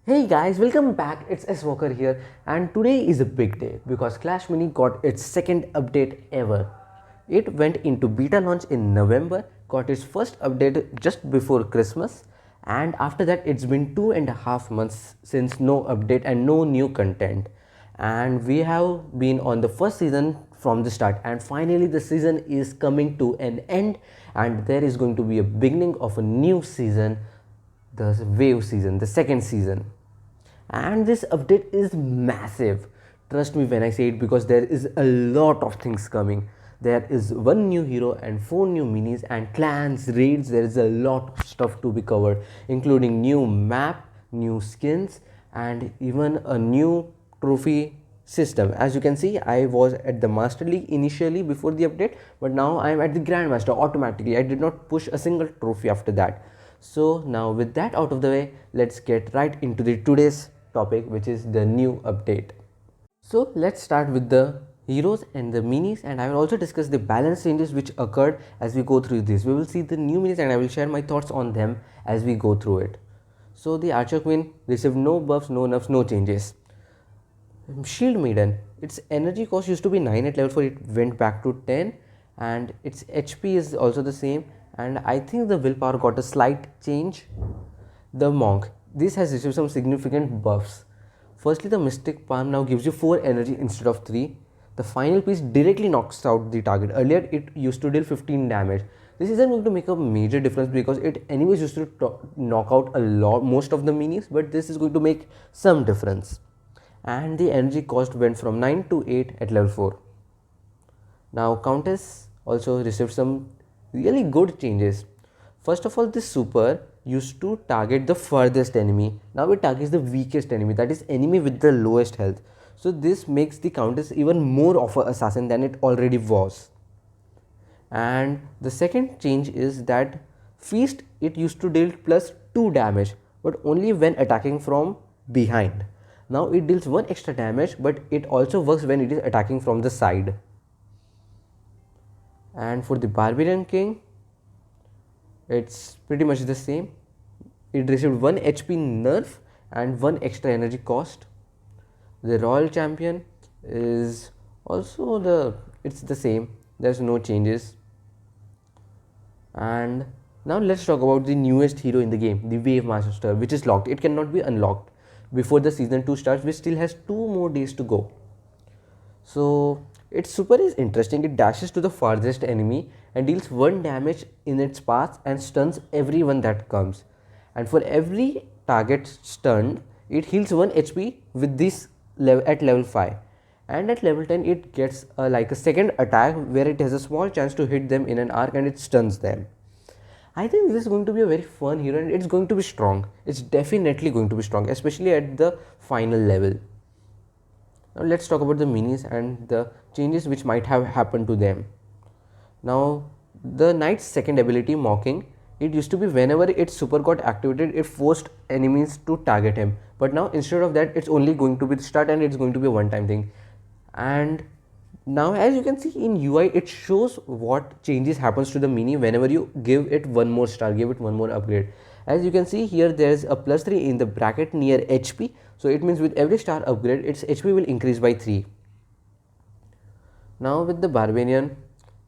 Hey guys, welcome back. It's S Walker here, and today is a big day because Clash Mini got its second update ever. It went into beta launch in November, got its first update just before Christmas, and after that, it's been 2.5 months since no update and no new content. And we have been on the first season from the start, and finally, the season is coming to an end, and there is going to be a beginning of a new season, the wave season, the second season. And this update is massive, trust me when I say it, because there is a lot of things coming. There is one new hero and four new minis and clans, raids. There is a lot of stuff to be covered, including new map, new skins, and even a new trophy system. As you can see, I was at the Master League initially before the update, but now I am at the Grandmaster automatically. I did not push a single trophy after that. So now with that out of the way, let's get right into the today's topic, which is the new update. So let's start with the heroes and the minis, and I will also discuss the balance changes which occurred as we go through this. We will see the new minis and I will share my thoughts on them as we go through it. So the Archer Queen received no buffs, no nerfs, no changes. Shield Maiden, its energy cost used to be 9 at level 4, it went back to 10, and its HP is also the same, and I think the willpower got a slight change. The Monk, this has received some significant buffs. Firstly, the Mystic Palm now gives you 4 energy instead of 3. The final piece directly knocks out the target. Earlier it used to deal 15 damage. This isn't going to make a major difference because it anyways used to knock out a lot, most of the minis, but this is going to make some difference. And the energy cost went from 9 to 8 at level 4. Now Countess also received some really good changes. First of all, this super used to target the furthest enemy. Now it targets the weakest enemy, that is enemy with the lowest health. So this makes the Countess even more of an assassin than it already was. And the second change is that Feast, it used to deal plus 2 damage, but only when attacking from behind. Now it deals 1 extra damage, but it also works when it is attacking from the side. And for the Barbarian King, it's pretty much the same. It received 1 HP nerf and 1 extra energy cost. The Royal Champion is also it's the same, there's no changes. And now let's talk about the newest hero in the game, the Wave Master, which is locked. It cannot be unlocked before the season 2 starts, which still has 2 more days to go. So its super is interesting. It dashes to the farthest enemy and deals 1 damage in its path and stuns everyone that comes. And for every target stunned, it heals 1 HP with this level at level 5. And at level 10 it gets like a second attack where it has a small chance to hit them in an arc and it stuns them. I think this is going to be a very fun hero and it's going to be strong. It's definitely going to be strong, especially at the final level. Now let's talk about the minis and the changes which might have happened to them. Now the Knight's second ability, Mocking, it used to be whenever its super got activated, it forced enemies to target him. But now instead of that, it's only going to be the start and it's going to be a one-time thing. And now as you can see in UI, it shows what changes happens to the mini whenever you give it one more star, give it one more upgrade. As you can see here, there is a +3 in the bracket near HP. So it means with every star upgrade, its HP will increase by 3. Now with the Barbarian,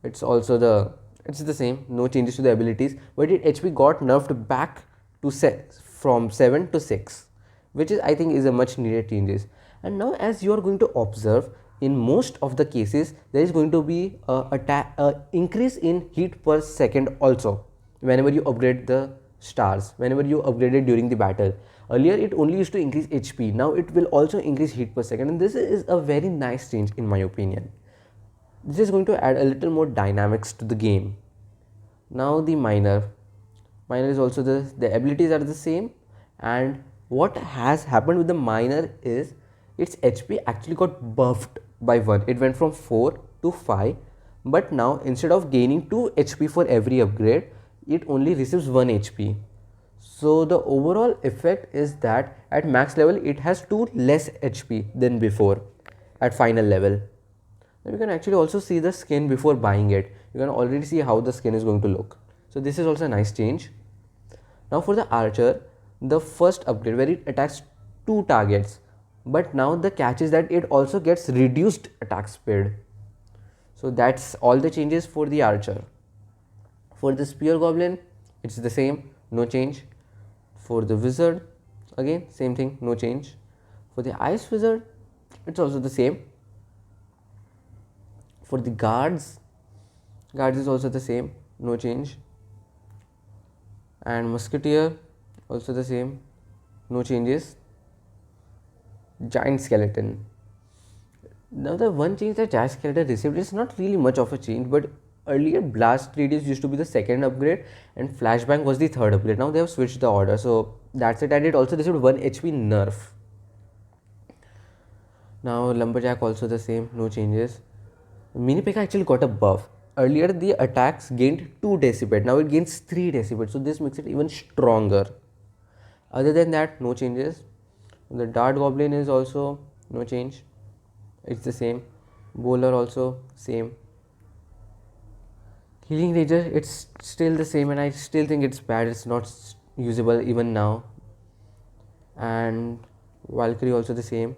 it's the same, no changes to the abilities, but its HP got nerfed back to from 7 to 6, which is I think is a much needed changes. And now as you are going to observe, in most of the cases there is going to be a increase in heat per second also whenever you upgrade the stars, whenever you upgrade it during the battle. Earlier it only used to increase HP, now it will also increase heat per second, and this is a very nice change in my opinion. This is going to add a little more dynamics to the game. Now the Miner is also the abilities are the same, and what has happened with the Miner is its HP actually got buffed by 1. It went from 4 to 5, but now instead of gaining 2 HP for every upgrade, it only receives 1 HP. So the overall effect is that at max level it has 2 less HP than before at final level. Now you can actually also see the skin before buying it. You can already see how the skin is going to look. So this is also a nice change. Now for the Archer, the first upgrade where it attacks 2 targets, but now the catch is that it also gets reduced attack speed. So that's all the changes for the archer. For the spear goblin, it's the same, no change. For the wizard, again same thing, no change. For the ice wizard, it's also the same. For the guards is also the same, no change. And musketeer, also the same, no changes. Giant skeleton. Now the one change that giant skeleton received is not really much of a change, but earlier blast radius used to be the second upgrade and flashbang was the third upgrade. Now they have switched the order, so that's it. And it also received 1 HP nerf. Now lumberjack also the same, no changes. Mini P.E.K.K.A actually got a buff. Earlier the attacks gained 2 decibel, now it gains 3 decibel, so this makes it even stronger. Other than that, no changes. The dart goblin is also no change, it's the same. Bowler also same. Healing ranger, it's still the same, and I still think it's bad, it's not usable even now. And Valkyrie also the same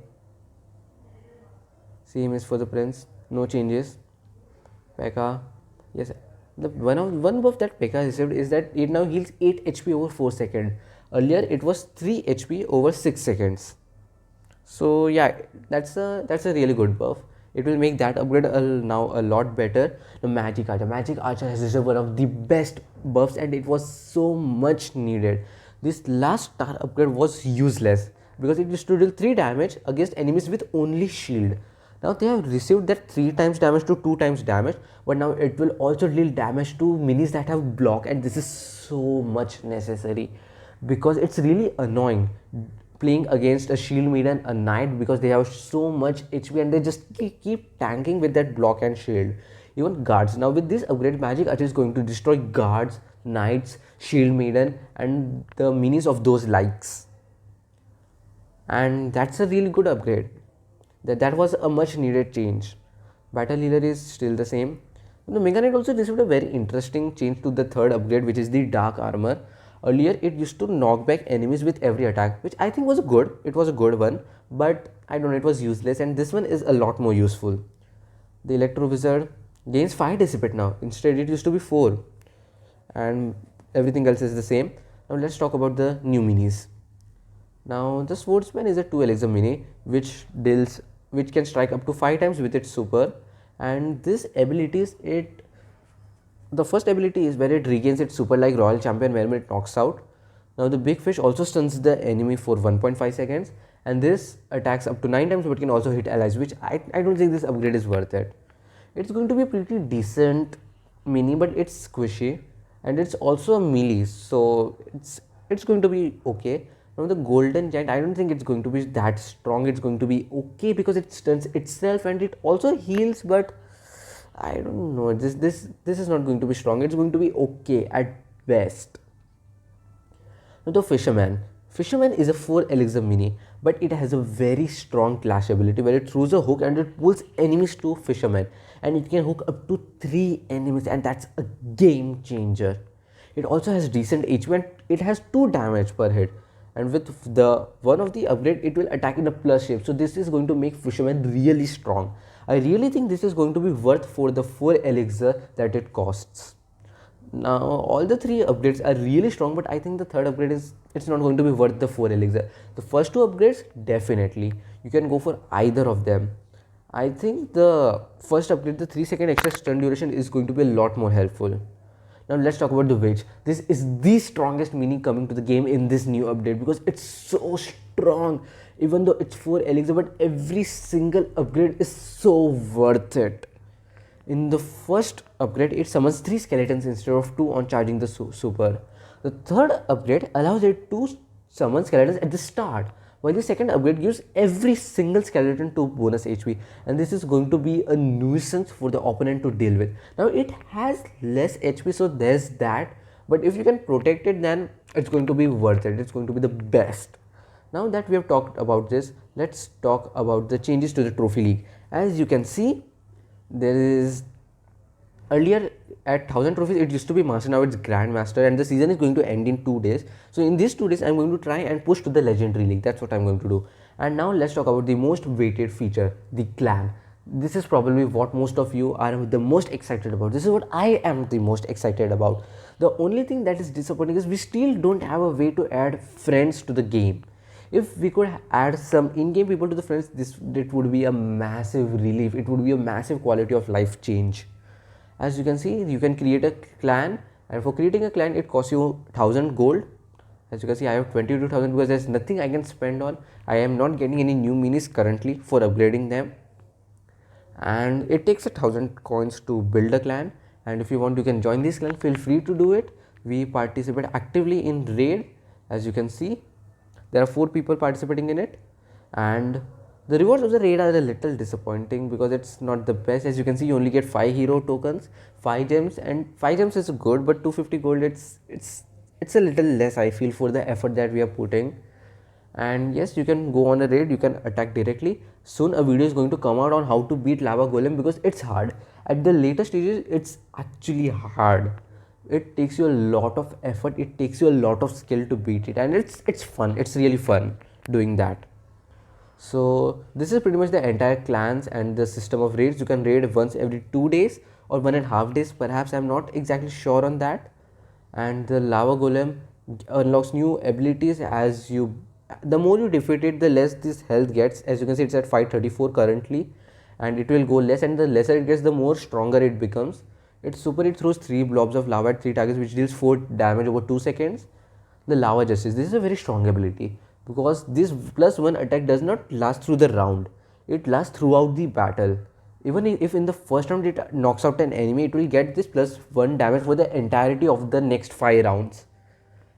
is for the prince, no changes. P.E.K.K.A, yes, the one buff that P.E.K.K.A received is that it now heals 8 HP over 4 seconds. Earlier it was 3 HP over 6 seconds. So yeah, that's a really good buff. It will make that upgrade now a lot better. The magic archer has received one of the best buffs, and it was so much needed. This last star upgrade was useless because it used to deal 3 damage against enemies with only shield. Now they have received that 3 times damage to 2 times damage, but now it will also deal damage to minis that have block, and this is so much necessary because it's really annoying playing against a shield maiden, a knight, because they have so much HP and they just keep tanking with that block and shield. Even guards, now with this upgrade, magic archer is going to destroy guards, knights, shield maiden and the minis of those likes, and that's a really good upgrade. That was a much needed change. Battle healer is still the same. The Mega Knight also received a very interesting change to the third upgrade, which is the dark armor. Earlier it used to knock back enemies with every attack, which I think was it was a good one, but I don't know, it was useless, and this one is a lot more useful. The electro wizard gains 5 dissipate now, instead it used to be 4, and everything else is the same. Now let's talk about the new minis. Now the swordsman is a 2 elixir mini which can strike up to 5 times with its super, and this abilities, the first ability is where it regains its super like royal champion where it knocks out. Now the big fish also stuns the enemy for 1.5 seconds, and this attacks up to 9 times but can also hit allies, which I don't think this upgrade is worth it. It's going to be a pretty decent mini, but it's squishy and it's also a melee, so it's going to be okay. Now the golden giant, I don't think it's going to be that strong. It's going to be okay because it stuns itself and it also heals, but I don't know, this is not going to be strong. It's going to be okay at best. Now the fisherman is a 4 elixir mini, but it has a very strong clash ability where it throws a hook and it pulls enemies to fisherman, and it can hook up to 3 enemies, and that's a game changer. It also has decent HP and it has 2 damage per hit, and with the one of the upgrade it will attack in a plus shape, so this is going to make fisherman really strong. I really think this is going to be worth for the 4 elixir that it costs. Now all the 3 upgrades are really strong, but I think the third upgrade it's not going to be worth the 4 elixir. The first 2 upgrades, definitely you can go for either of them. I think the first upgrade, the 3 second extra stun duration, is going to be a lot more helpful. Now let's talk about the witch. This is the strongest mini coming to the game in this new update because it's so strong. Even though it's 4 elixir, but every single upgrade is so worth it. In the first upgrade, it summons 3 skeletons instead of 2 on charging the super. The third upgrade allows it to summon skeletons at the start, while the second upgrade gives every single skeleton 2 bonus HP, and this is going to be a nuisance for the opponent to deal with. Now it has less HP, so there's that, but if you can protect it, then it's going to be worth it. It's going to be the best. Now that we have talked about this, let's talk about the changes to the trophy league. As you can see, there is earlier at 1000 trophies it used to be master, now it's grandmaster, and the season is going to end in 2 days. So in these 2 days I'm going to try and push to the legendary league. That's what I'm going to do. And now let's talk about the most weighted feature, the clan. This is probably what most of you are the most excited about. This is what I am the most excited about. The only thing that is disappointing is we still don't have a way to add friends to the game. If we could add some in-game people to the friends, it would be a massive relief. It would be a massive quality of life change. As you can see, you can create a clan, and for creating a clan it costs you 1000 gold. As you can see, I have 22,000 because there's nothing I can spend on. I am not getting any new minis currently for upgrading them, and it takes 1000 coins to build a clan. And if you want, you can join this clan, feel free to do it. We participate actively in raid. As you can see, there are 4 people participating in it, and the rewards of the raid are a little disappointing because it's not the best. As you can see, you only get 5 hero tokens, 5 gems, and 5 gems is good, but 250 gold, it's a little less, I feel, for the effort that we are putting. And yes, you can go on a raid, you can attack directly. Soon a video is going to come out on how to beat lava golem because it's hard. At the later stages, it's actually hard. It takes you a lot of effort, it takes you a lot of skill to beat it, and it's fun. It's really fun doing that. So this is pretty much the entire clans and the system of raids. You can raid once every 2 days or 1.5 days, perhaps. I'm not exactly sure on that. And the lava golem unlocks new abilities as the more you defeat it, the less this health gets. As you can see, it's at 534 currently, and it will go less, and the lesser it gets, the more stronger it becomes. Its super, it throws 3 blobs of lava at 3 targets, which deals 4 damage over 2 seconds. The lava justice, this is a very strong ability because this +1 attack does not last through the round, it lasts throughout the battle. Even if in the first round it knocks out an enemy, it will get this +1 damage for the entirety of the next 5 rounds.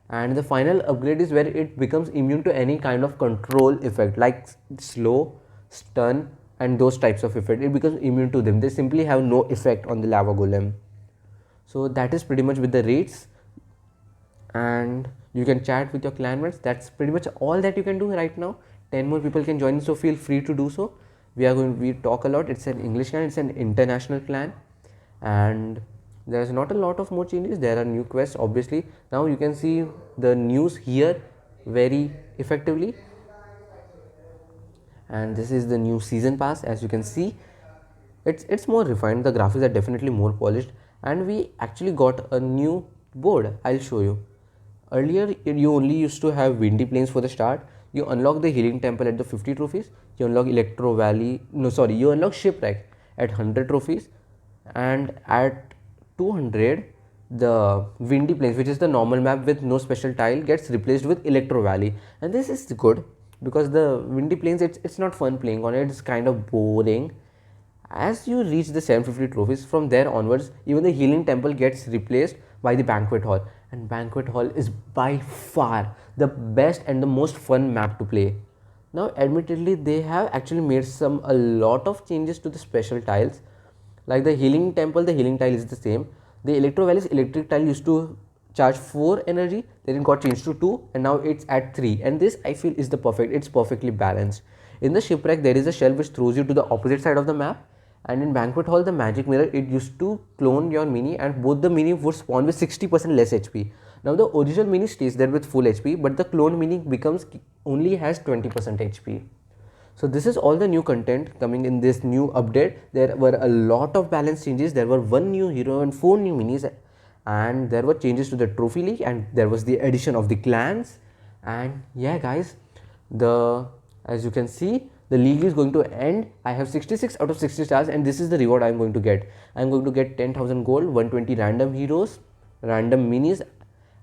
And the final upgrade is where it becomes immune to any kind of control effect like slow, stun, and those types of effect. It becomes immune to them. They simply have no effect on the lava golem. So that is pretty much with the raids, and you can chat with your clanmates. That's pretty much all that you can do right now. 10 more people can join, so feel free to do so. We talk a lot. It's an English clan, it's an international clan, and there's not a lot of more changes. There are new quests, obviously. Now you can see the news here very effectively, and this is the new season pass. As you can see, it's more refined, the graphics are definitely more polished, and we actually got a new board. I'll show you. Earlier you only used to have windy plains for the start. You unlock the healing temple at the 50 trophies, you unlock you unlock shipwreck at 100 trophies, and at 200 the windy plains, which is the normal map with no special tile, gets replaced with electro valley. And this is good because the windy plains, it's not fun playing on it, it's kind of boring. As you reach the 750 trophies, from there onwards, even the healing temple gets replaced by the banquet hall, and banquet hall is by far the best and the most fun map to play. Now admittedly, they have actually made a lot of changes to the special tiles. Like the healing temple, the healing tile is the same. The electro valley's electric tile used to charge 4 energy, then it got changed to 2, and now it's at 3, and this I feel is it's perfectly balanced. In the shipwreck, there is a shell which throws you to the opposite side of the map, and in banquet hall, the magic mirror, it used to clone your mini, and both the mini would spawn with 60% less HP. Now the original mini stays there with full HP, but the clone mini only has 20% HP. So this is all the new content coming in this new update. There were a lot of balance changes. There were 1 new hero and 4 new minis, and there were changes to the trophy league, and there was the addition of the clans. And yeah guys, as you can see, the league is going to end. I have 66 out of 60 stars, and this is the reward I am going to get. I am going to get 10,000 gold, 120 random heroes, random minis.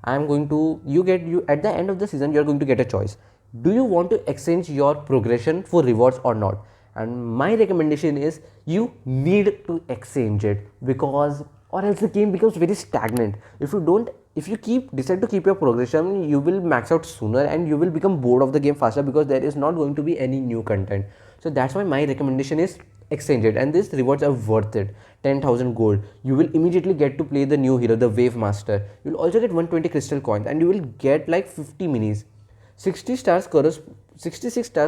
At the end of the season, you are going to get a choice. Do you want to exchange your progression for rewards or not? And my recommendation is you need to exchange it, because or else the game becomes very stagnant. If you decide to keep your progression, you will max out sooner and you will become bored of the game faster, because there is not going to be any new content. So that's why my recommendation is exchange it, and these rewards are worth it. 10,000 gold, you will immediately get to play the new hero, the wave master. You will also get 120 crystal coins, and you will get like 50 minis. 66 stars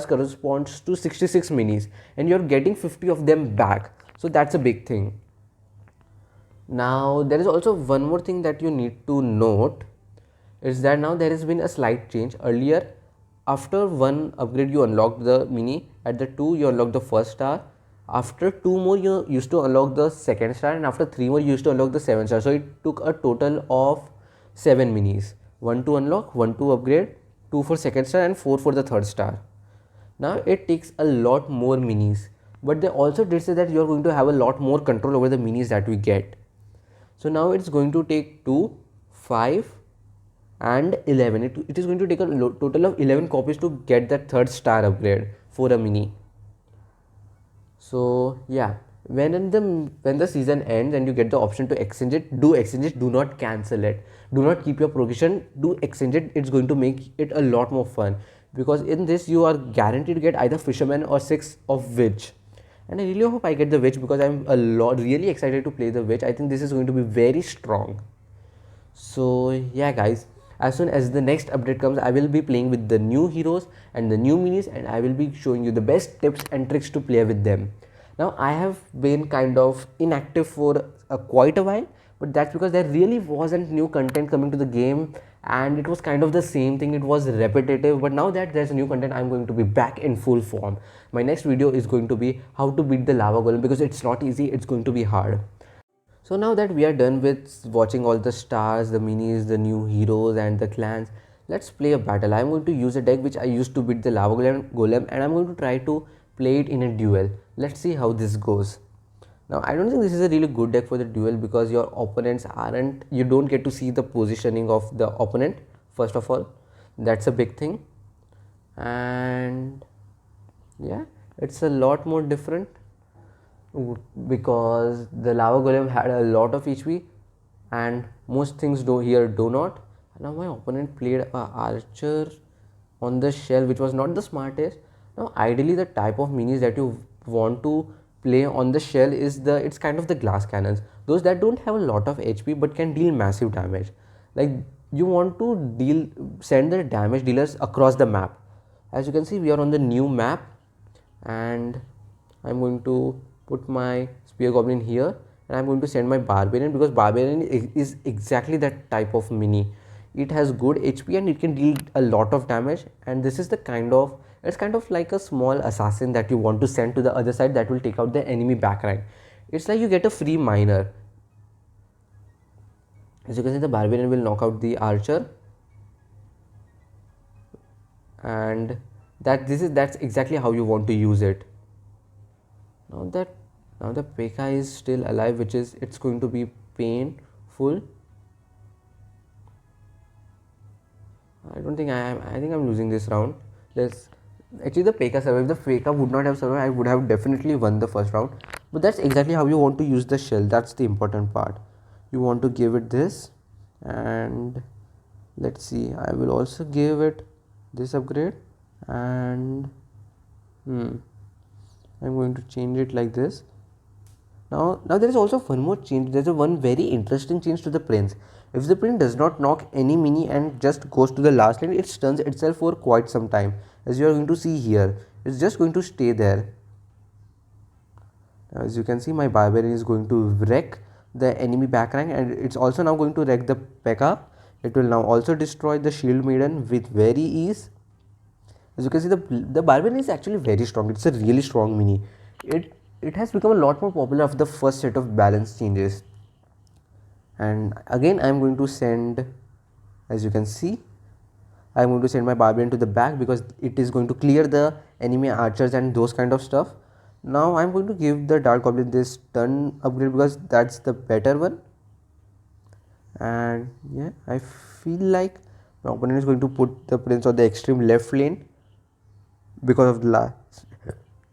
corresponds to 66 minis, and you're getting 50 of them back. So that's a big thing. Now there is also one more thing that you need to note, is that now there has been a slight change. Earlier, after one upgrade you unlocked the mini, at the 2 you unlock the first star, after 2 more you used to unlock the second star, and after 3 more you used to unlock the 7 star. So it took a total of 7 minis, 1 to unlock, 1 to upgrade, 2 for second star and 4 for the third star. Now it takes a lot more minis, but they also did say that you are going to have a lot more control over the minis that we get. So now it's going to take 2, 5 and 11. It is going to take a total of 11 copies to get that third star upgrade for a mini. So yeah, when the season ends and you get the option to exchange it, do exchange it, do not cancel it. Do not keep your progression, do exchange it. It's going to make it a lot more fun, because in this you are guaranteed to get either fisherman or 6 of witch. And I really hope I get the witch, because I'm really excited to play the witch. I think this is going to be very strong. So yeah guys, as soon as the next update comes, I will be playing with the new heroes and the new minis, and I will be showing you the best tips and tricks to play with them. Now I have been kind of inactive for quite a while, but that's because there really wasn't new content coming to the game, and it was kind of the same thing. It was repetitive, but now that there's new content, I'm going to be back in full form. My next video is going to be how to beat the lava golem, because it's not easy, it's going to be hard. So now that we are done with watching all the stars, the minis, the new heroes and the clans, let's play a battle. I'm going to use a deck which I used to beat the lava golem, and I'm going to try to play it in a duel. Let's see how this goes. Now I don't think this is a really good deck for the duel, because your opponents you don't get to see the positioning of the opponent first of all. That's a big thing. And yeah, it's a lot more different, because the lava golem had a lot of HP and most things here do not. Now my opponent played a archer on the shell, which was not the smartest. Now ideally the type of minis that you want to play on the shell is it's kind of the glass cannons, those that don't have a lot of HP but can deal massive damage. Like, you want to send the damage dealers across the map. As you can see, we are on the new map, and I'm going to put my spear goblin here, and I'm going to send my barbarian, because barbarian is exactly that type of mini. It has good HP and it can deal a lot of damage, and this is it's kind of like a small assassin that you want to send to the other side that will take out the enemy back rank. It's like you get a free miner. As you can see, the barbarian will knock out the archer, and that's exactly how you want to use it. Now the P.E.K.K.A is still alive, it's going to be painful. I think I'm losing this round. Actually the P.E.K.K.A survived. If the P.E.K.K.A would not have survived, I would have definitely won the first round. But that's exactly how you want to use the shell. That's the important part. You want to give it this, and let's see, I will also give it this upgrade, and I'm going to change it like this. Now there is also one more change. There's one very interesting change to the prince. If the prince does not knock any mini and just goes to the last lane, it stuns itself for quite some time. As you are going to see here, it's just going to stay there. Now, as you can see, my barbarian is going to wreck the enemy back rank, and it's also now going to wreck the P.E.K.K.A. It will now also destroy the shield maiden with very ease. As you can see, the barbarian is actually very strong. It's a really strong mini. It has become a lot more popular after the first set of balance changes. And again, I'm going to send, as you can see, I'm going to send my barbarian to the back, because it is going to clear the enemy archers and those kind of stuff. Now I'm going to give the dark goblin this stun upgrade, because that's the better one. And yeah, I feel like my opponent is going to put the prince on the extreme left lane because of the last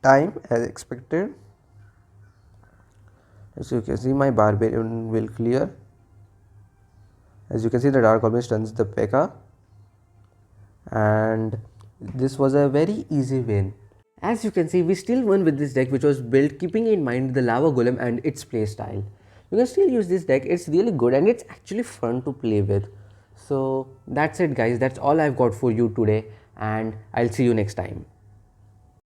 time, as expected. As you can see, my barbarian will clear. As you can see, the dark goblin stuns the P.E.K.K.A, and this was a very easy win. As you can see, we still won with this deck, which was built keeping in mind the lava golem and its playstyle. You can still use this deck. It's really good and it's actually fun to play with. So that's it guys, that's all I've got for you today, and I'll see you next time.